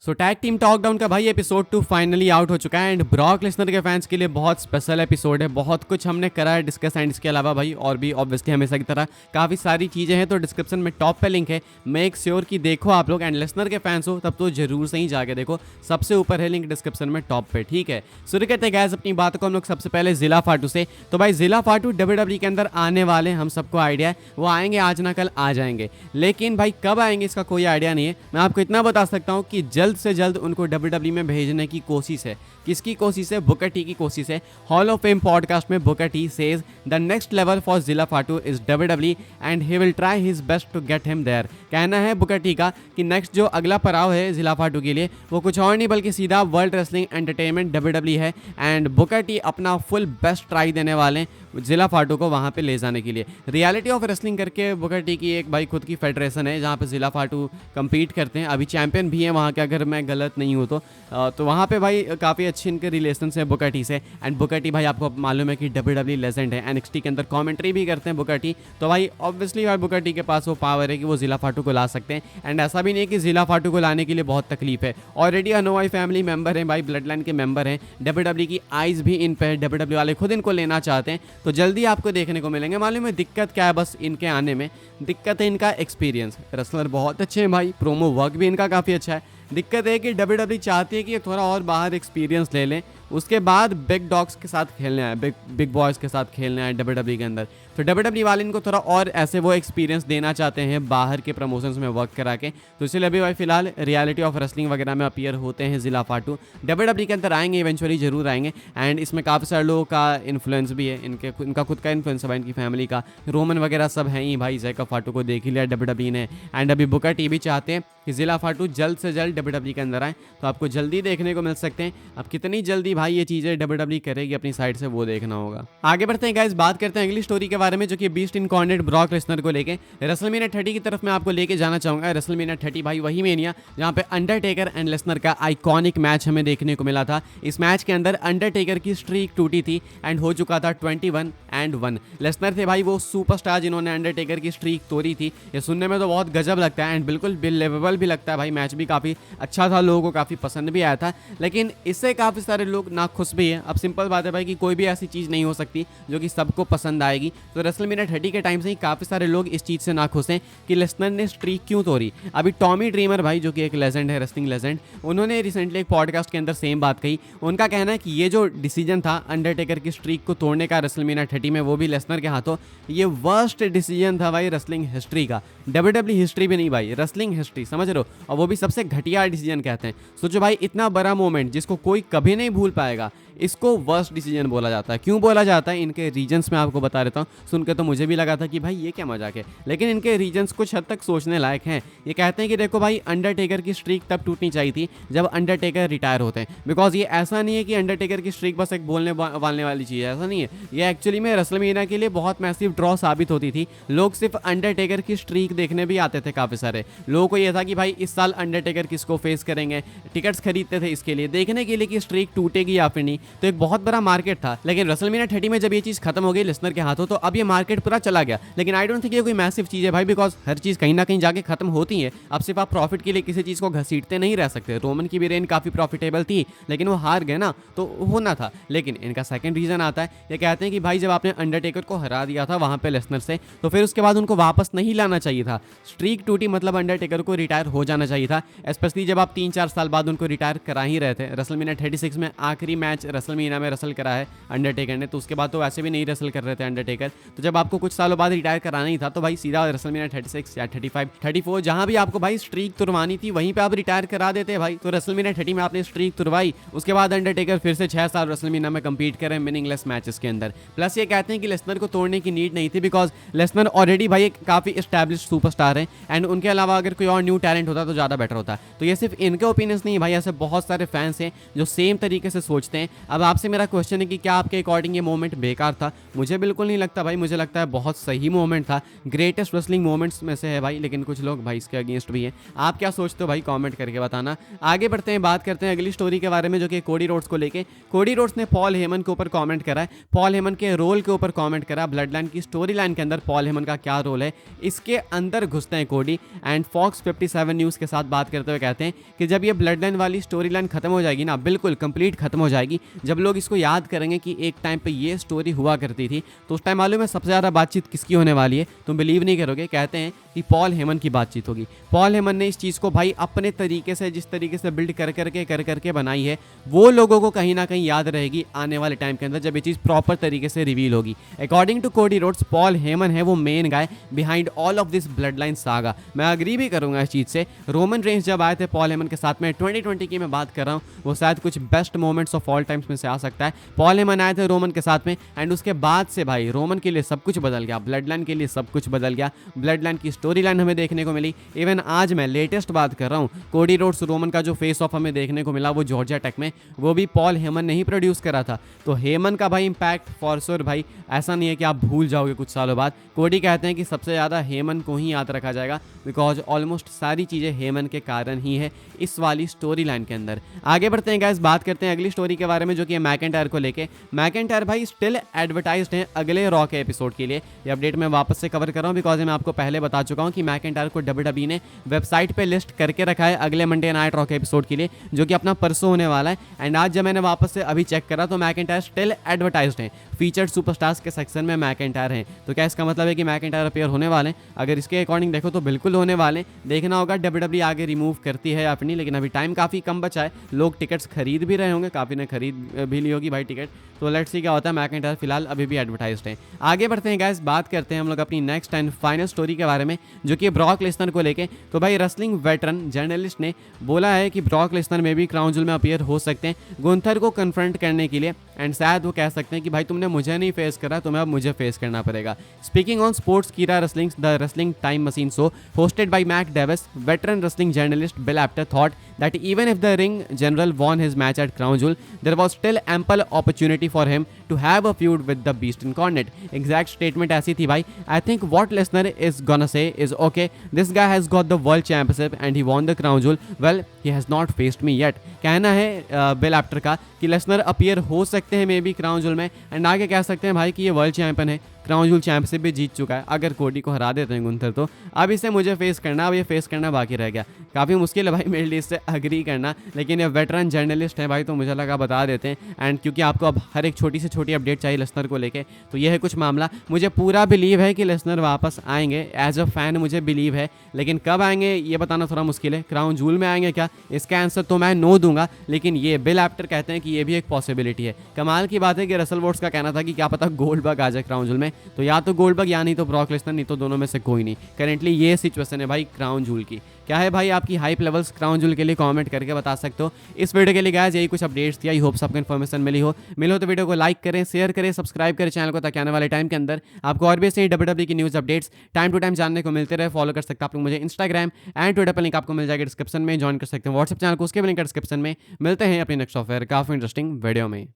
सो tag team talk down का भाई episode 2 finally out हो चुका है एंड ब्रॉक लेसनर के फैंस के लिए बहुत स्पेशल एपिसोड है। बहुत कुछ हमने करा है डिस्कस एंड इसके अलावा भाई और भी ऑब्वियसली हमेशा की तरह काफ़ी सारी चीज़ें हैं। तो डिस्क्रिप्शन में टॉप पे लिंक है, मेक श्योर कि देखो आप लोग। एंड लेसनर के फैंस हो तब तो जरूर से ही जाके देखो, सबसे ऊपर है लिंक डिस्क्रिप्शन में टॉप पे। ठीक है, शुरू करते हैं गैस अपनी बात को हम लोग सबसे पहले जिला फाटू से। तो भाई जिला फाटू WWE के अंदर आने वाले, हम सबको आइडिया है वो आएंगे, आज ना कल आ जाएंगे। लेकिन भाई कब आएंगे इसका कोई आइडिया नहीं है। मैं आपको इतना बता सकता हूँ कि जल्द से जल्द उनको WWE में भेजने की कोशिश है। किसकी कोशिश है? बुकर टी की कोशिश है। हॉल ऑफ फेम पॉडकास्ट में Booker T says the next level for Zilla Fatu is WWE and he will try his best to get him there. कहना है बुकर टी का कि नेक्स्ट जो अगला पड़ाव है जिला फाटू के लिए वो कुछ और नहीं बल्कि सीधा वर्ल्ड रेसलिंग एंटरटेनमेंट WWE है। एंड बुकर टी अपना फुल बेस्ट ट्राई देने वाले जिला फाटू को वहाँ पे ले जाने के लिए। रियलिटी ऑफ रेसलिंग करके बुकर टी की एक भाई खुद की फेडरेशन है जहाँ पे जिला फाटू कम्पीट करते हैं, अभी चैंपियन भी है वहाँ के, अगर मैं गलत नहीं हूँ तो वहाँ पे भाई काफ़ी अच्छी इनके रिलेशन है बुकर टी से। एंड बुकर टी भाई आपको मालूम है कि WWE लेजेंड है, NXT के अंदर कमेंट्री भी करते हैं बुकर टी। तो भाई ऑब्वियसली भाई बुकर टी के पास वो पावर है कि वो जिला फाटू को ला सकते हैं। एंड ऐसा भी नहीं है कि जिला फाटू को लाने के लिए बहुत तकलीफ है, ऑलरेडी अनोवाई फैमिली मेंबर हैं भाई, ब्लड लाइन के मेंबर हैं। WWE की आइज़ भी इन पे है, WWE वाले खुद इनको लेना चाहते हैं, तो जल्दी आपको देखने को मिलेंगे। मालूम है दिक्कत क्या है? बस इनके आने में दिक्कत है इनका एक्सपीरियंस। रेसलर बहुत अच्छे हैं भाई, प्रोमो वर्क भी इनका काफ़ी अच्छा है। दिक्कत है कि WWE चाहती है कि ये थोड़ा और बाहर एक्सपीरियंस ले लें, उसके बाद बिग डॉग्स के साथ खेलने आए, बिग बॉयज़ के साथ खेलने आए WWE के अंदर। तो WWE वाले इनको थोड़ा और ऐसे वो एक्सपीरियंस देना चाहते हैं बाहर के प्रमोशंस में वर्क करा के। तो इसलिए अभी भाई फिलहाल रियलिटी ऑफ रेसलिंग वगैरह में अपीयर होते हैं जिला फाटू। WWE के अंदर आएंगे, इवेंचुअली जरूर आएंगे। एंड इसमें काफ़ी सारे लोगों का इन्फ्लुएंस भी है, इनका खुद का इन्फ्लुएंस है भाई, इनकी फैमिली का। रोमन वगैरह सब हैं ही भाई, जैकब फाटू को देख ही लिया WWE ने। एंड अभी बुकर टी भी चाहते हैं कि जिला फाटू जल्द से जल्द WWE के अंदर आए, तो आपको जल्दी देखने को मिल सकते हैं। अब कितनी जल्दी भाई ये चीज़ें WWE करेगी अपनी साइड से वो देखना होगा। आगे बढ़ते हैं गाइस, बात करते हैं अगली स्टोरी के बारे में जो कि बीस्ट इनकॉर्नेट ब्रॉक लेसनर को लेके रेसलमेनिया 30 की तरफ मैं आपको लेके जाना चाहूंगा। रेसलमेनिया 30 भाई वही मेनिया जहां पे अंडरटेकर एंड लेसनर का आइकॉनिक मैच हमें देखने को मिला था। इस मैच के अंदर अंडरटेकर की स्ट्रीक टूटी थी एंड हो चुका था 21-1। लेसनर थे भाई वो सुपरस्टार जिन्होंने अंडरटेकर की स्ट्रीक तोड़ी थी। ये सुनने में तो बहुत गजब लगता है एंड बिल्कुल बिलीवेबल भी लगता है भाई। मैच भी काफ़ी अच्छा था, लोगों को काफ़ी पसंद भी आया था, लेकिन इससे काफ़ी सारे लोग नाखुश भी है। अब सिंपल बात है भाई कि कोई भी ऐसी चीज़ नहीं हो सकती जो कि सबको पसंद आएगी। तो रेसलमेनिया 30 के टाइम से ही काफ़ी सारे लोग इस चीज़ से नाखुश हैं कि लेसनर ने स्ट्रीक क्यों तोड़ी। अभी टॉमी ड्रीमर भाई जो कि एक लेजेंड है, रेसलिंग लेजेंड, उन्होंने रिसेंटली एक पॉडकास्ट के अंदर सेम बात कही। उनका कहना है कि ये जो डिसीजन था अंडरटेकर की स्ट्रीक को तोड़ने का रेसलमेनिया 30 में, वो भी लेसनर के हाथों, ये वर्स्ट डिसीजन था भाई रेसलिंग हिस्ट्री का। WWE हिस्ट्री भी नहीं भाई, रेसलिंग हिस्ट्री, समझ रहे हो? और वो भी सबसे घटिया डिसीजन कहते हैं। सोचो भाई इतना बड़ा मोमेंट जिसको कोई कभी नहीं भूल पाएगा, इसको वर्स्ट डिसीजन बोला जाता है। क्यों बोला जाता है? इनके रीजन्स में आपको बता देता हूँ। सुनकर तो मुझे भी लगा था कि भाई ये क्या मजाक है, लेकिन इनके रीजन्स कुछ हद तक सोचने लायक हैं। ये कहते हैं कि देखो भाई अंडरटेकर की स्ट्रीक तब टूटनी चाहिए थी जब अंडरटेकर रिटायर होते हैं। बिकॉज ये ऐसा नहीं है कि अंडरटेकर की स्ट्रीक बस एक बोलने वालने वाली चीज़ है, ऐसा नहीं है। ये एक्चुअली में रेसलमेनिया के लिए बहुत मैसिव ड्रॉ साबित होती थी। लोग सिर्फ अंडरटेकर की स्ट्रीक देखने भी आते थे। काफ़ी सारे लोगों को ये था कि भाई इस साल अंडरटेकर किसको फेस करेंगे, टिकट्स खरीदते थे इसके लिए, देखने के लिए कि स्ट्रीक टूटेगी या फिर नहीं। तो एक बहुत बड़ा मार्केट था। लेकिन रेसलमेनिया 30 में जब ये चीज़ खत्म हो गई लेसनर के हाथों, तो अब ये मार्केट पूरा चला गया। लेकिन आई डोंट थिंक ये कोई मैसिव चीज़ है भाई, बिकॉज हर चीज़ कहीं ना कहीं जाके खत्म होती है। अब सिर्फ आप प्रॉफिट के लिए किसी चीज़ को घसीटते नहीं रह सकते। रोमन की भी रेन काफ़ी प्रॉफिटेबल थी लेकिन वो हार गए ना, तो होना था। लेकिन इनका सेकंड रीजन आता है, ये कहते हैं कि भाई जब आपने अंडरटेकर को हरा दिया था वहाँ पे लेसनर से, तो फिर उसके बाद उनको वापस नहीं लाना चाहिए था। स्ट्रीक टूटी मतलब अंडरटेकर को रिटायर हो जाना चाहिए था, स्पेशली जब आप 3-4 साल बाद उनको रिटायर करा ही रहे थे। रेसलमेनिया 36 में आखिरी मैच रेसलमेनिया में रेसल करा है अंडरटेकर ने, तो उसके बाद तो वैसे भी नहीं रेसल कर रहे थे अंडरटेकर। तो जब आपको कुछ सालों बाद रिटायर कराना ही था तो भाई सीधा रेसलमेनिया 36 या 35, 34 जहां भी आपको भाई स्ट्रीक तुरवानी थी वहीं पे आप रिटायर करा देते भाई। तो रेसलमेनिया 30 में आपने स्ट्रीक तुरवाई, उसके बाद अंडरटेकर फिर से 6 साल रेसलमेनिया में कंपीट करें मीनिंगलेस मैचेस के अंदर। प्लस ये कहते हैं कि लेसनर को तोड़ने की नीड नहीं थी, बिकॉज लेसनर ऑलरेडी भाई एक काफ़ी एस्टैब्लिश्ड सुपरस्टार है एंड उनके अलावा अगर कोई और न्यू टैलेंट होता तो ज़्यादा बेटर होता। तो ये सिर्फ इनके ओपिनियंस नहीं भाई, ऐसे बहुत सारे फैंस हैं जो सेम तरीके से सोचते हैं। अब आपसे मेरा क्वेश्चन है कि क्या आपके अकॉर्डिंग ये मोमेंट बेकार था? मुझे बिल्कुल नहीं लगता भाई, मुझे लगता है बहुत सही मोमेंट था, ग्रेटेस्ट रेसलिंग मोमेंट्स में से है भाई, लेकिन कुछ लोग भाई इसके अगेंस्ट भी हैं। आप क्या सोचते हो भाई, कमेंट करके बताना। आगे बढ़ते हैं, बात करते हैं अगली स्टोरी के बारे में जो कि कोडी रोड्स को लेके। कोडी रोड्स ने पॉल हेमन के ऊपर कमेंट करा है, पॉल हेमन के रोल के ऊपर कमेंट करा, ब्लड लाइन की स्टोरी लाइन के अंदर पॉल हेमन का क्या रोल है, इसके अंदर घुसते हैं कोडी एंड फॉक्स 57 न्यूज़ के साथ बात करते हुए कहते हैं कि जब ये ब्लड लाइन वाली स्टोरी लाइन खत्म हो जाएगी ना, बिल्कुल कंप्लीट खत्म हो जाएगी, जब लोग इसको याद करेंगे कि एक टाइम पे ये स्टोरी हुआ करती थी, तो उस टाइम मालूम है सबसे ज़्यादा बातचीत किसकी होने वाली है? तुम बिलीव नहीं करोगे, कहते हैं कि पॉल हेमन की बातचीत होगी। पॉल हेमन ने इस चीज़ को भाई अपने तरीके से, जिस तरीके से बिल्ड कर करके बनाई है, वो लोगों को कहीं ना कहीं याद रहेगी आने वाले टाइम के अंदर जब ये चीज़ प्रॉपर तरीके से रिवील होगी। According to Cody Rhodes, Paul Heyman है वो main guy behind all of this bloodline saga. मैं अग्री भी करूंगा इस चीज़ से। रोमन रेंज जब आए थे पॉल हेमन के साथ में, 2020 की मैं बात कर रहा हूँ, वो शायद कुछ best moments of all times में से आ सकता है। पॉल हेमन आए थे रोमन के साथ में एंड उसके बाद से भाई रोमन के लिए सब कुछ बदल गया, ब्लड लाइन के लिए सब कुछ बदल गया, ब्लड लाइन की स्टोरी लाइन हमें देखने को मिली। इवन आज मैं लेटेस्ट बात कर रहा हूँ, कोडी रोड्स रोमन का जो फेस ऑफ हमें देखने को मिला वो जॉर्जिया टेक में, वो भी पॉल हेमन ने ही प्रोड्यूस करा था। तो हेमन का भाई इंपैक्ट फॉर श्योर भाई ऐसा नहीं है कि आप भूल जाओगे कुछ सालों बाद। कोडी कहते हैं कि सबसे ज़्यादा हेमन को ही याद रखा जाएगा, बिकॉज ऑलमोस्ट सारी चीज़ें हेमन के कारण ही है इस वाली स्टोरी लाइन के अंदर। आगे बढ़ते हैं गाइस, बात करते हैं अगली स्टोरी के बारे में जो कि है मैकेंटायर को लेके। मैकेंटायर भाई स्टिल एडवर्टाइज्ड हैं अगले रॉ के एपिसोड के लिए। ये अपडेट मैं वापस से कवर कर रहा हूँ बिकॉज मैं आपको पहले बता चुका हूँ कि मैकेंटायर को WWE ने वेबसाइट पे लिस्ट करके रखा है अगले मंडे नाइट रॉ के एपिसोड के लिए, जो कि अपना परसों होने वाला है। एंड आज जब मैंने वापस से अभी चेक करा तो मैकेंटायर स्टिल एडवर्टाइज्ड हैं, फीचर्ड सुपरस्टार्स के सेक्शन में मैकेंटायर हैं। तो क्या इसका मतलब है कि मैकेंटायर अपीयर होने वाले हैं? अगर इसके अकॉर्डिंग देखो तो बिल्कुल होने वाले। देखना होगा WWE आगे रिमूव करती है या फिर नहीं, लेकिन अभी टाइम काफ़ी कम बचा है, लोग टिकट्स खरीद भी रहे होंगे, काफ़ी ने खरीद भी ली होगी भाई टिकट। तो लेट्स सी क्या होता है। मैकेंटायर फिलहाल अभी भी एडवर्टाइज्ड है। आगे बढ़ते हैं गाइस, बात करते हैं हम लोग अपनी नेक्स्ट एंड फाइनल स्टोरी के बारे में जो कि ब्रॉक लेसनर को लेके। तो भाई रेसलिंग वेटरन जर्नलिस्ट ने बोला है कि ब्रॉक लेसनर में भी क्राउन जूल में अपीयर हो सकते हैं गुंथर को कन्फ्रंट करने के लिए, एंड शायद वो कह सकते हैं कि भाई तुमने मुझे नहीं फेस करा, तुम्हें अब मुझे फेस करना पड़ेगा। Speaking on sports Kira wrestling the wrestling time machine show hosted by Mac Davis, veteran wrestling journalist Bill Apter thought that even if the ring general won his match at Crown Jewel, there was still ample opportunity for him to have a feud with the Beast Incarnate. Exact statement ऐसी थी भाई। I think what Lesnar is gonna say is okay, this guy has got the world championship and he won the Crown Jewel. Well, he has not faced me yet. कहना है bill एप्टर का कि Lesnar appear हो सकते हैं may be crown joule में, and आगे कह सकते हैं भाई कि ये वर्ल्ड चैंपियन है, क्राउन जूल चैंपियनशिप भी जीत चुका है। अगर कोडी को हरा देते हैं गुंथर तो अब इसे मुझे फेस करना, अब ये फेस करना बाकी रह गया। काफ़ी मुश्किल है भाई मेरे लिए इससे अग्री करना, लेकिन ये वेटरन जर्नलिस्ट है भाई तो मुझे लगा बता देते हैं। एंड क्योंकि आपको अब हर एक छोटी से छोटी अपडेट चाहिए लेसनर को लेके, तो ये है कुछ मामला। मुझे पूरा बिलीव है कि लेसनर वापस आएंगे, एज अ फैन मुझे बिलीव है, लेकिन कब आएंगे ये बताना थोड़ा मुश्किल है। क्राउन जूल में आएंगे क्या, इसका आंसर तो मैं नो दूंगा, लेकिन ये बिल एप्टर कहते हैं कि ये भी एक पॉसिबिलिटी है। कमाल की बात है कि रसल वोट्स का कहना था कि क्या पता गोल्डबर्ग आ जाए क्राउन जूल में, तो या तो गोल्डबर्ग या नहीं तो ब्रॉक लेसनर, नहीं तो दोनों में से कोई नहीं। करेंटली ये सिचुएशन है भाई क्राउन जूल की। क्या है भाई आपकी हाइप लेवल्स क्राउन जूल के लिए, कमेंट करके बता सकते हो। इस वीडियो के लिए गाइस यही कुछ अपडेट्स थी। आई होप सबको इन्फॉर्मेशन मिली हो तो वीडियो को लाइक करें, शेयर करें, सब्सक्राइब करें चैनल को, ताकि आने वाले टाइम के अंदर आपको और भी ऐसे WWE की news updates time to time जानने को मिलते रहे। फॉलो कर सकते हैं आप लोग मुझे इंस्टाग्राम एंड ट्विटर पर, लिंक आपको मिल जाएगा डिस्क्रिप्शन में। ज्वाइन कर सकते हैं व्हाट्सएप चैनल को, उसके भी लिंक डिस्क्रिप्शन में। मिलते हैं अपने नेक्स्ट सॉफ्टवेयर काफ़ी इंटरेस्टिंग वीडियो में।